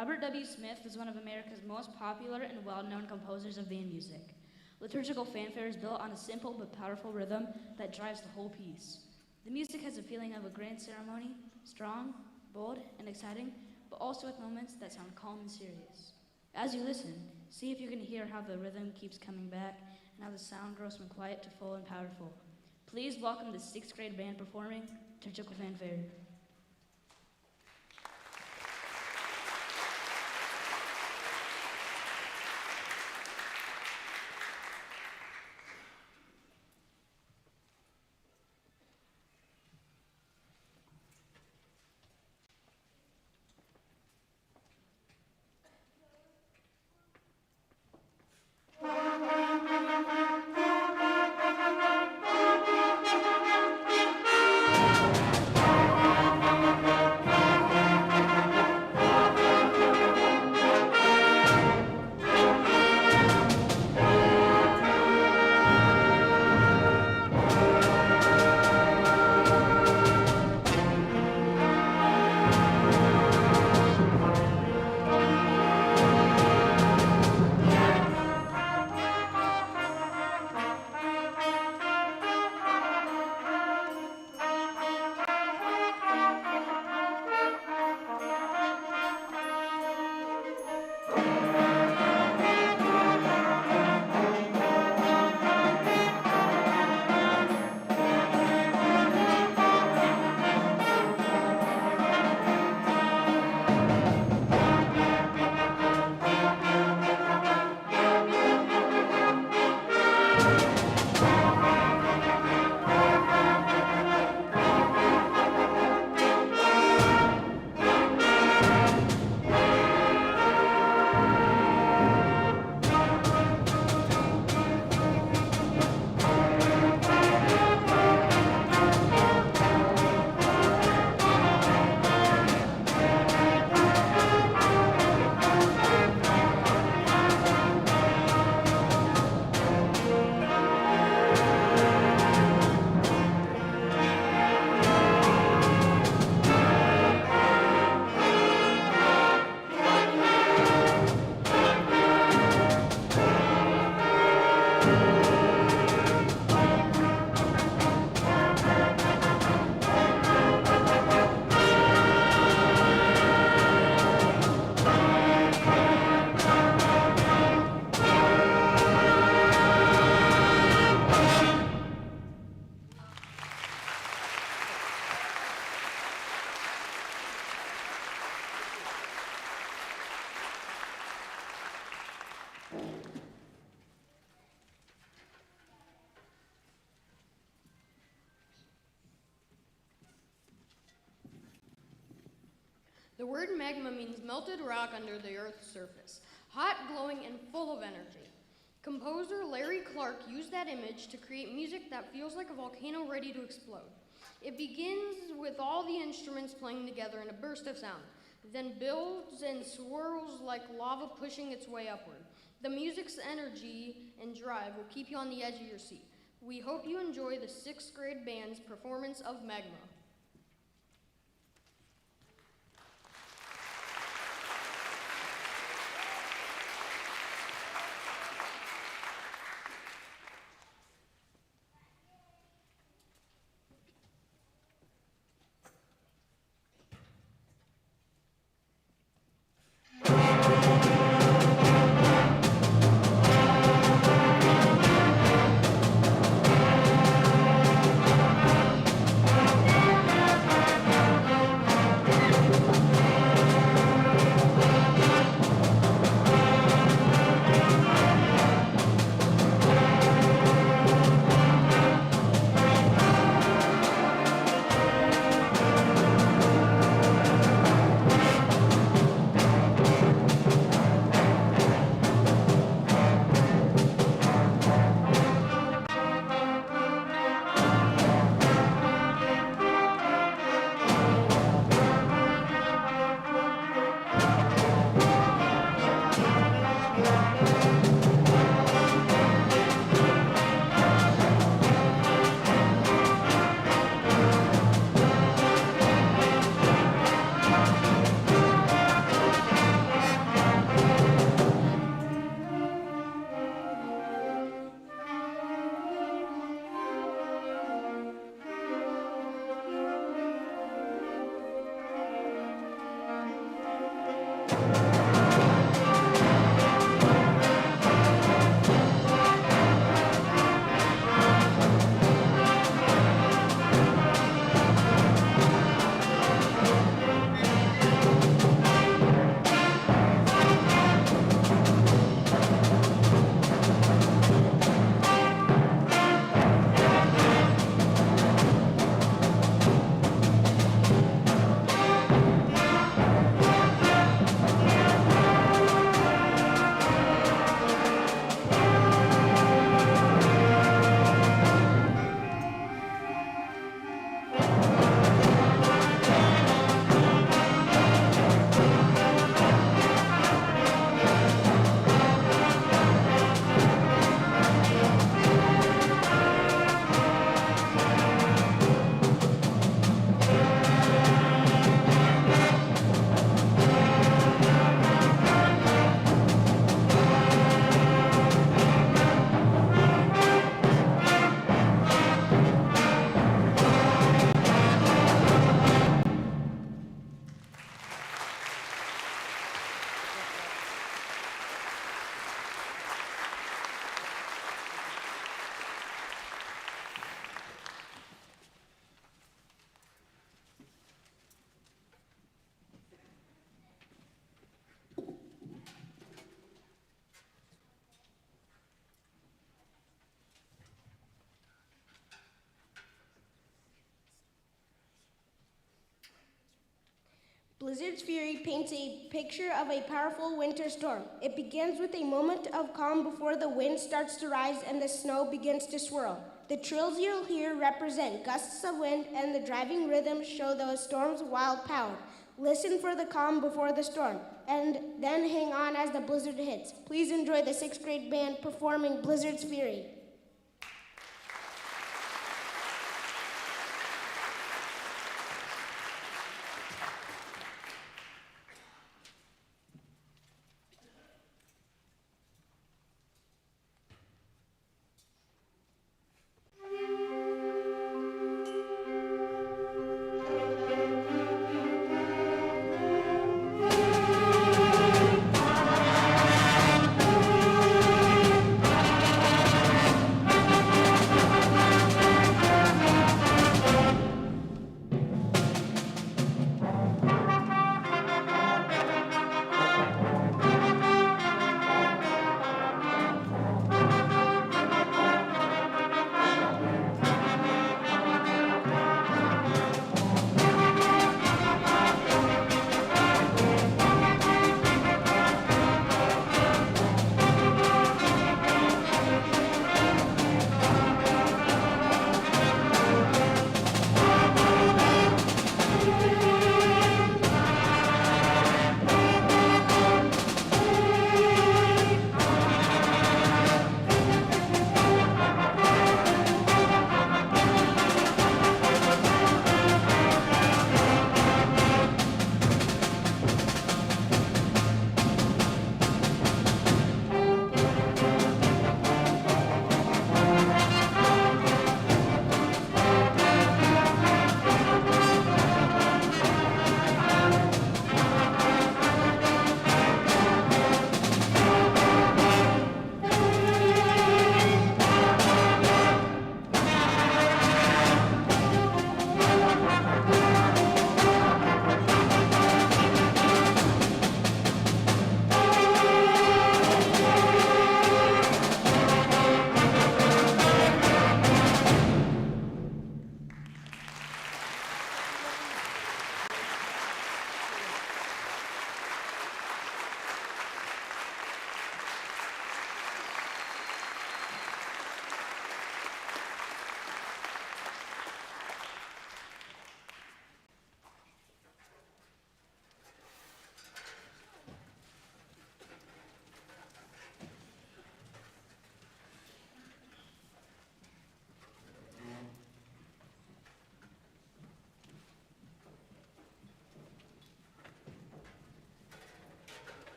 Robert W. Smith is one of America's most popular and well-known composers of band music. Liturgical fanfare is built on a simple but powerful rhythm that drives the whole piece. The music has a feeling of a grand ceremony, strong, bold, and exciting, but also with moments that sound calm and serious. As you listen, see if you can hear how the rhythm keeps coming back and how the sound grows from quiet to full and powerful. Please welcome the 6th grade band performing Liturgical Fanfare. The word magma means melted rock under the Earth's surface, hot, glowing, and full of energy. Composer Larry Clark used that image to create music that feels like a volcano ready to explode. It begins with all the instruments playing together in a burst of sound, then builds and swirls like lava pushing its way upward. The music's energy and drive will keep you on the edge of your seat. We hope you enjoy the 6th grade band's performance of Magma. Blizzard's fury paints a picture of a powerful winter storm. It begins with a moment of calm before the wind starts to rise and the snow begins to swirl. The trills you'll hear represent gusts of wind, and the driving rhythms show the storm's wild power. Listen for the calm before the storm, and then hang on as the blizzard hits. Please enjoy the 6th grade band performing Blizzard's Fury.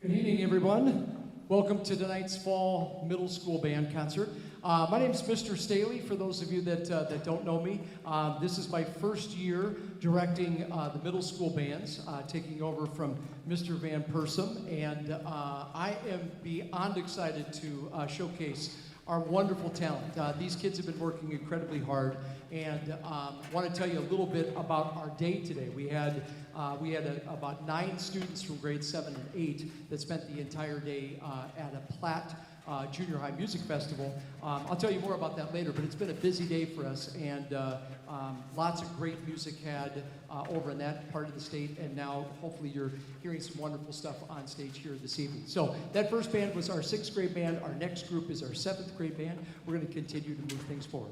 Good evening, everyone. Welcome to tonight's fall middle school band concert. My name is Mr. Staley. For those of you that don't know me, this is my first year directing the middle school bands, taking over from Mr. Van Persum, and I am beyond excited to showcase our wonderful talent. These kids have been working incredibly hard, and want to tell you a little bit about our day today. We had about 9 students from grades 7 and 8 that spent the entire day at a Platt Junior High Music Festival. I'll tell you more about that later, but it's been a busy day for us, and lots of great music had over in that part of the state, and now hopefully you're hearing some wonderful stuff on stage here this evening. So that first band was our 6th grade band. Our next group is our 7th grade band. We're going to continue to move things forward.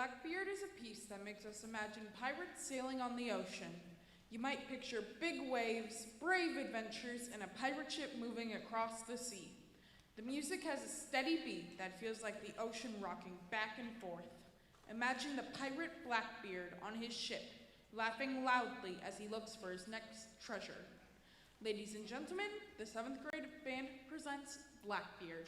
Blackbeard is a piece that makes us imagine pirates sailing on the ocean. You might picture big waves, brave adventures, and a pirate ship moving across the sea. The music has a steady beat that feels like the ocean rocking back and forth. Imagine the pirate Blackbeard on his ship, laughing loudly as he looks for his next treasure. Ladies and gentlemen, the 7th grade band presents Blackbeard.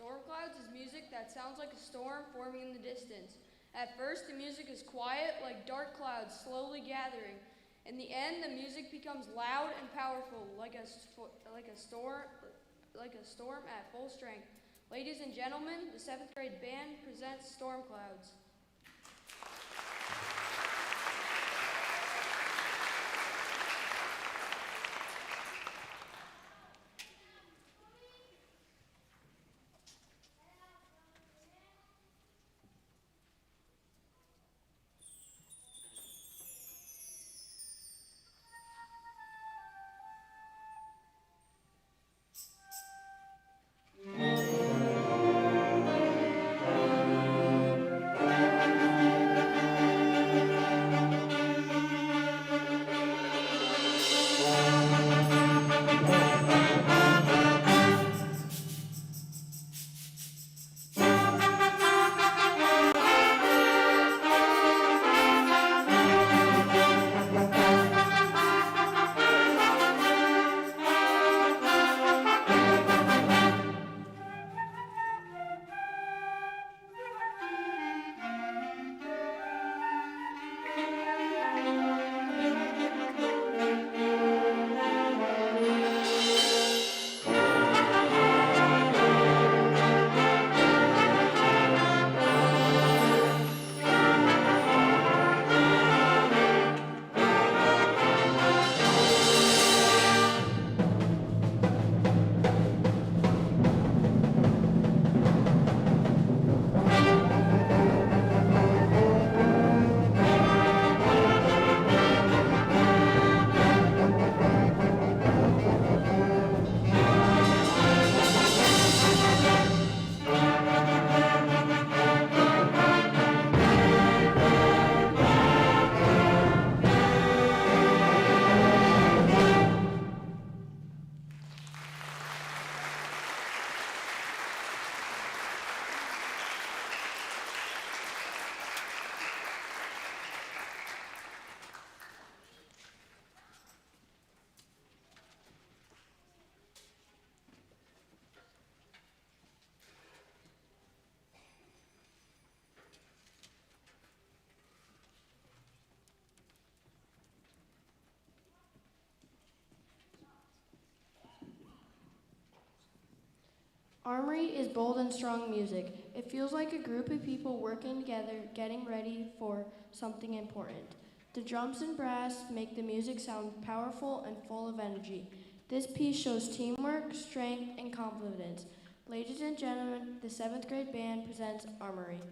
Storm clouds is music that sounds like a storm forming in the distance. At first, the music is quiet, like dark clouds slowly gathering. In the end, the music becomes loud and powerful, like a storm at full strength. Ladies and gentlemen, the 7th grade band presents Storm Clouds. Armory is bold and strong music. It feels like a group of people working together, getting ready for something important. The drums and brass make the music sound powerful and full of energy. This piece shows teamwork, strength, and confidence. Ladies and gentlemen, the 7th grade band presents Armory.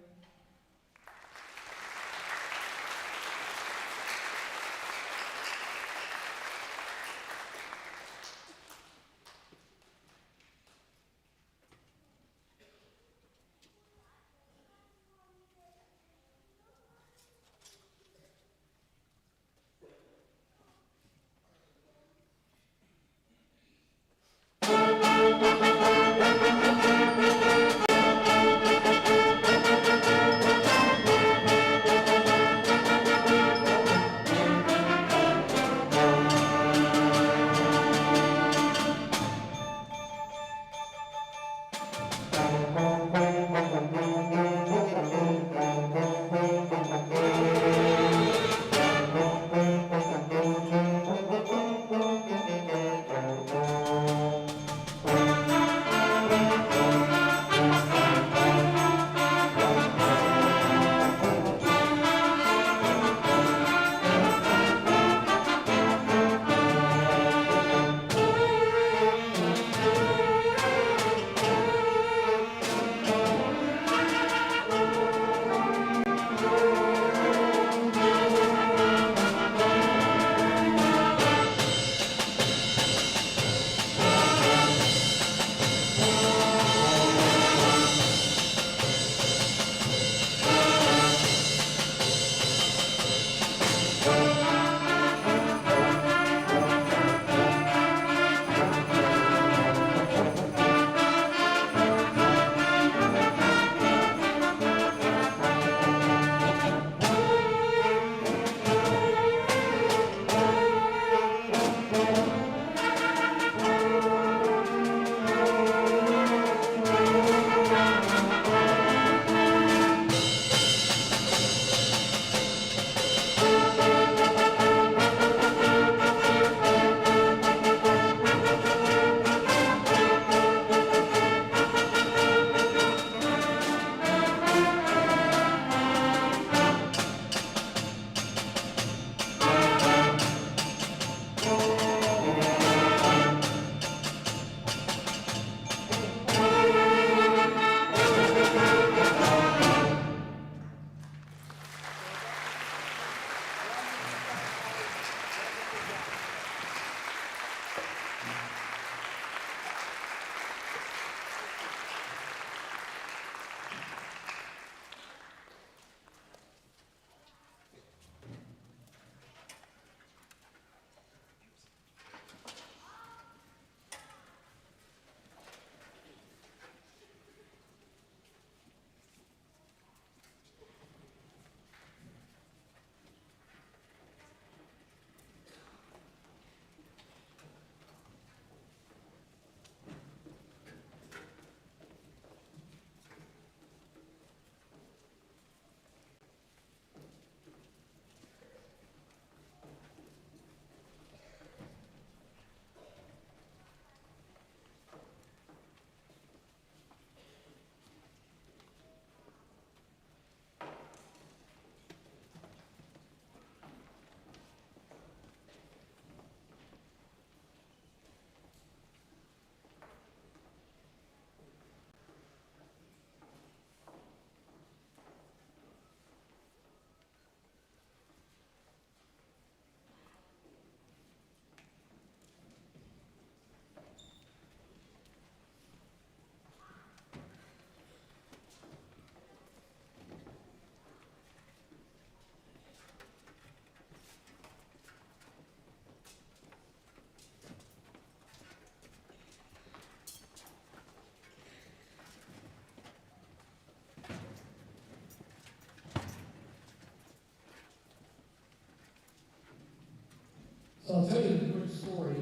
So I'll tell you a quick story.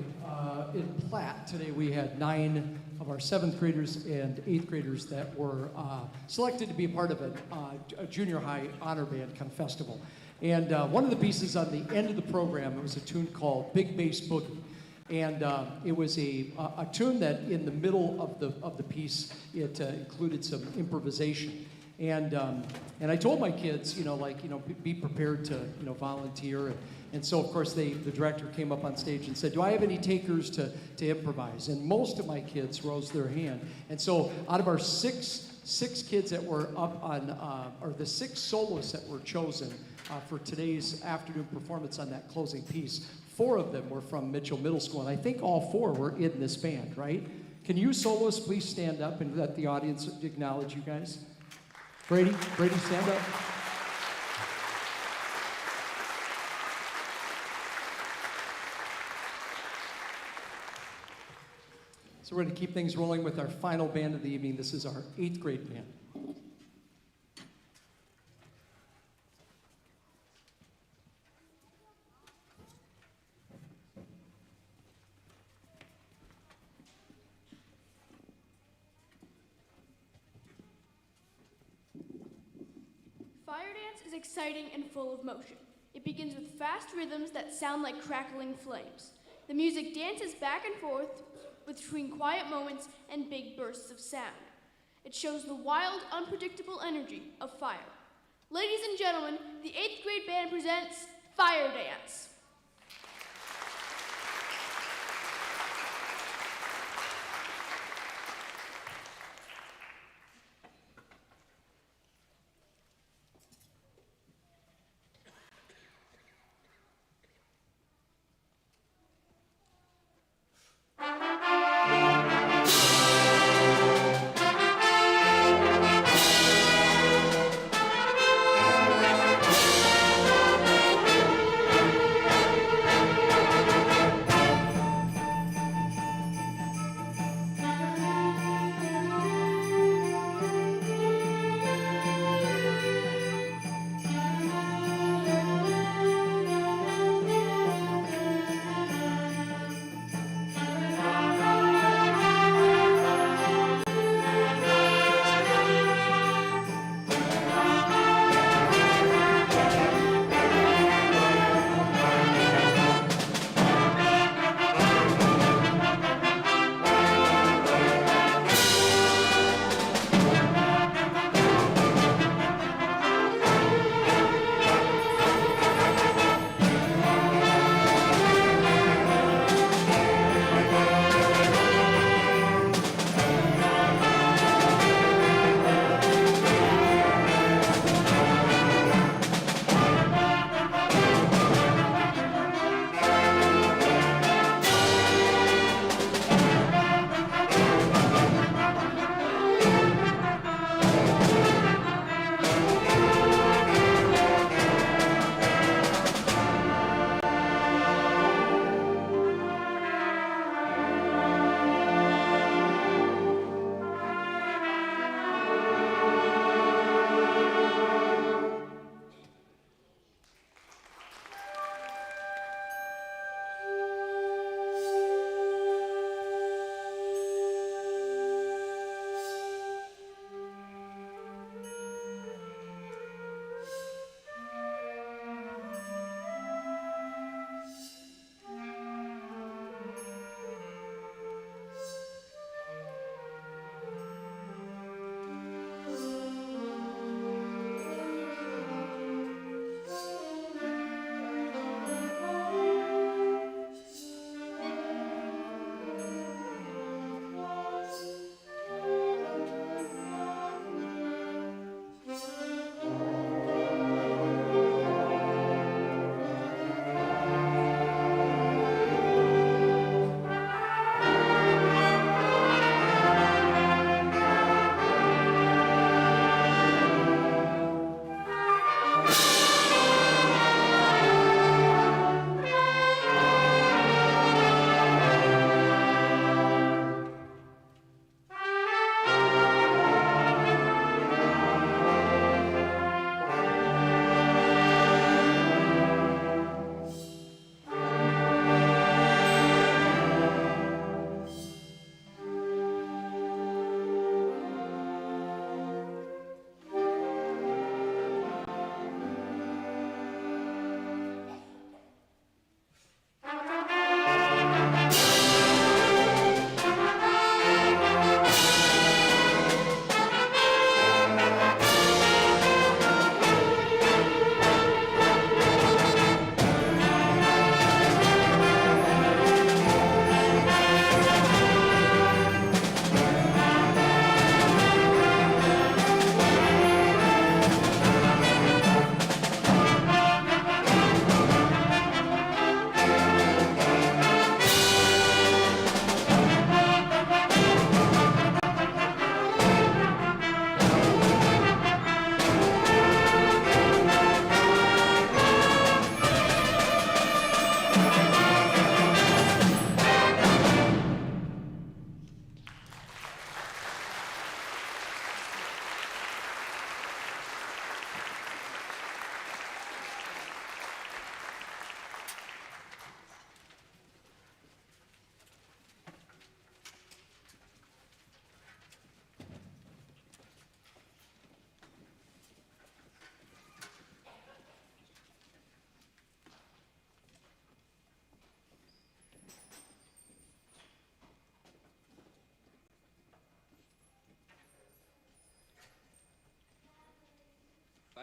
In Platt today, we had 9 of our 7th graders and 8th graders that were selected to be a part of a junior high honor band kind of festival. And one of the pieces on the end of the program, it was a tune called Big Bass Boogie. And it was a tune that in the middle of the piece, it included some improvisation. And I told my kids, be prepared to, volunteer. And so, of course, the director came up on stage and said, do I have any takers to improvise? And most of my kids rose their hand. And so out of our six kids that were up on, or the 6 soloists that were chosen for today's afternoon performance on that closing piece, 4 of them were from Mitchell Middle School. And I think all 4 were in this band, right? Can you soloists please stand up and let the audience acknowledge you guys? Brady, stand up. So we're going to keep things rolling with our final band of the evening. This is our 8th grade band. Fire dance is exciting and full of motion. It begins with fast rhythms that sound like crackling flames. The music dances back and forth between quiet moments and big bursts of sound. It shows the wild, unpredictable energy of fire. Ladies and gentlemen, the 8th grade band presents Fire Dance.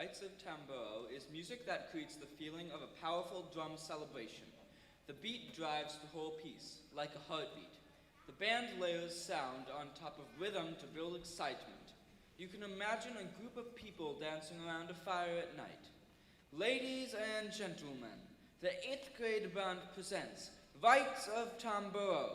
Rites of Tamburo is music that creates the feeling of a powerful drum celebration. The beat drives the whole piece, like a heartbeat. The band layers sound on top of rhythm to build excitement. You can imagine a group of people dancing around a fire at night. Ladies and gentlemen, the 8th grade band presents Rites of Tamburo.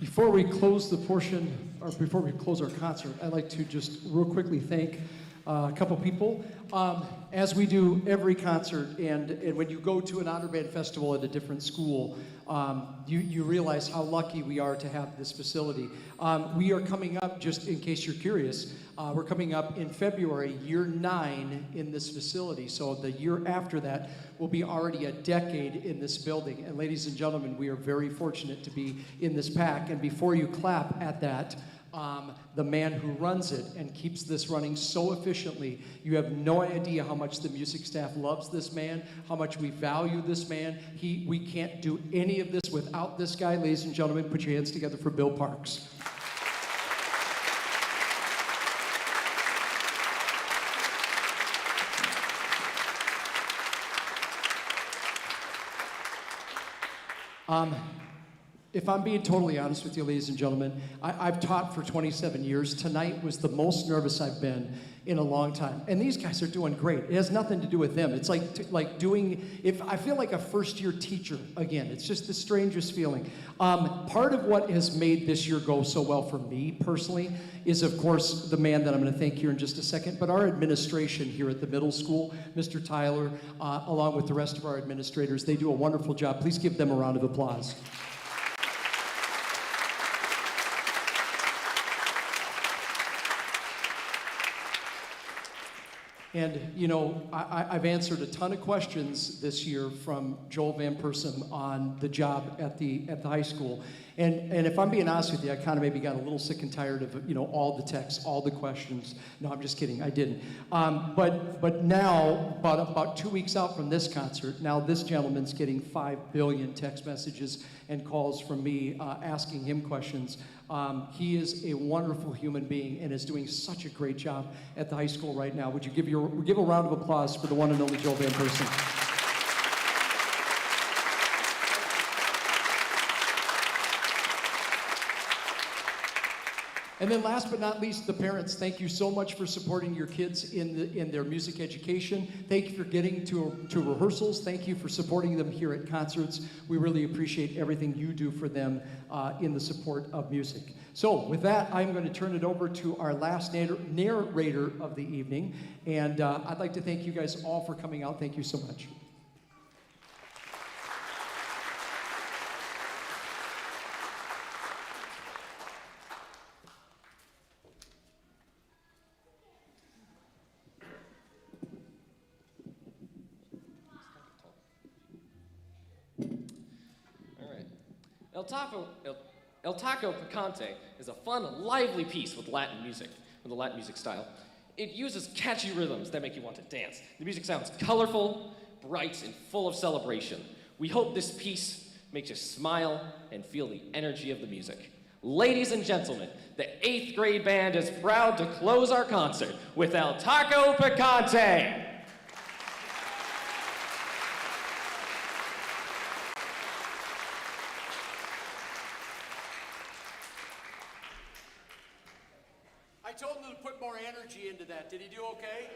Before we close the portion or before we close our concert, I'd like to just real quickly thank a couple people. As we do every concert, and when you go to an honor band festival at a different school, you realize how lucky we are to have this facility. We are coming up, just in case you're curious, we're coming up in February, year 9 in this facility. So the year after that will be already a decade in this building. And ladies and gentlemen, we are very fortunate to be in this pack. And before you clap at that, the man who runs it and keeps this running so efficiently, you have no idea how much the music staff loves this man, how much we value this man. We can't do any of this without this guy. Ladies and gentlemen, put your hands together for Bill Parks. If I'm being totally honest with you, ladies and gentlemen, I've taught for 27 years. Tonight was the most nervous I've been in a long time. And these guys are doing great. It has nothing to do with them. It's like doing, if I feel like a first-year teacher again. It's just the strangest feeling. Part of what has made this year go so well for me personally is, of course, the man that I'm going to thank here in just a second, but our administration here at the middle school, Mr. Tyler, along with the rest of our administrators, they do a wonderful job. Please give them a round of applause. And, you know, I've answered a ton of questions this year from Joel Van Persum on the job at the high school. And if I'm being honest with you, I kind of maybe got a little sick and tired of, you know, all the texts, all the questions. No, I'm just kidding. I didn't. But now, about 2 weeks out from this concert, now this gentleman's getting 5 billion text messages and calls from me asking him questions. He is a wonderful human being and is doing such a great job at the high school right now. Would you give a round of applause for the one and only Joel Van Persum? And then last but not least, the parents. Thank you so much for supporting your kids in their music education. Thank you for getting to rehearsals. Thank you for supporting them here at concerts. We really appreciate everything you do for them in the support of music. So with that, I'm going to turn it over to our last narrator of the evening. And I'd like to thank you guys all for coming out. Thank you so much. El Taco Picante is a fun, lively piece with Latin music, with a Latin music style. It uses catchy rhythms that make you want to dance. The music sounds colorful, bright, and full of celebration. We hope this piece makes you smile and feel the energy of the music. Ladies and gentlemen, the 8th grade band is proud to close our concert with El Taco Picante. I told him to put more energy into that. Did he do okay?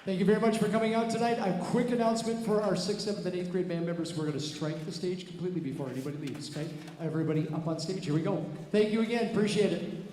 Thank you very much for coming out tonight. A quick announcement for our 6th, 7th, and 8th grade band members. We're going to strike the stage completely before anybody leaves, okay? Everybody up on stage. Here we go. Thank you again. Appreciate it.